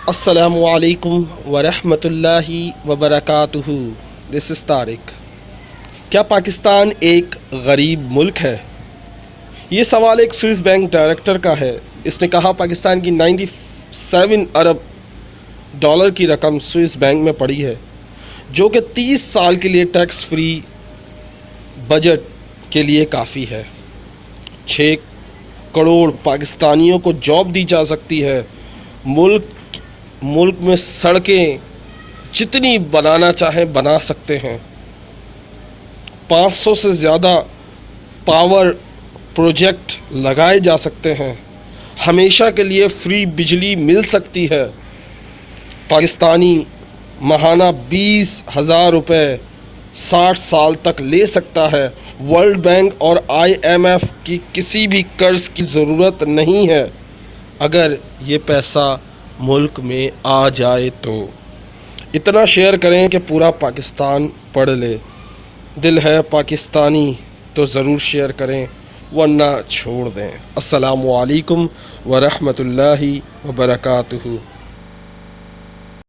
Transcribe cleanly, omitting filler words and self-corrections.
السلام علیکم ورحمۃ اللہ وبرکاتہ۔ دس از طارق۔ کیا پاکستان ایک غریب ملک ہے؟ یہ سوال ایک سوئس بینک ڈائریکٹر کا ہے۔ اس نے کہا پاکستان کی 97 ارب ڈالر کی رقم سوئس بینک میں پڑی ہے، جو کہ 30 سال کے لیے ٹیکس فری بجٹ کے لیے کافی ہے۔ 6 کروڑ پاکستانیوں کو جاب دی جا سکتی ہے۔ ملک میں سڑکیں جتنی بنانا چاہیں بنا سکتے ہیں۔ 500 سے زیادہ پاور پروجیکٹ لگائے جا سکتے ہیں۔ ہمیشہ کے لیے فری بجلی مل سکتی ہے۔ پاکستانی ماہانہ 20,000 روپے 60 سال تک لے سکتا ہے۔ ورلڈ بینک اور IMF کی کسی بھی قرض کی ضرورت نہیں ہے اگر یہ پیسہ ملک میں آ جائے تو۔ اتنا شیئر کریں کہ پورا پاکستان پڑھ لے۔ دل ہے پاکستانی تو ضرور شیئر کریں، ورنہ چھوڑ دیں۔ السلام علیکم ورحمۃ اللہ وبرکاتہ۔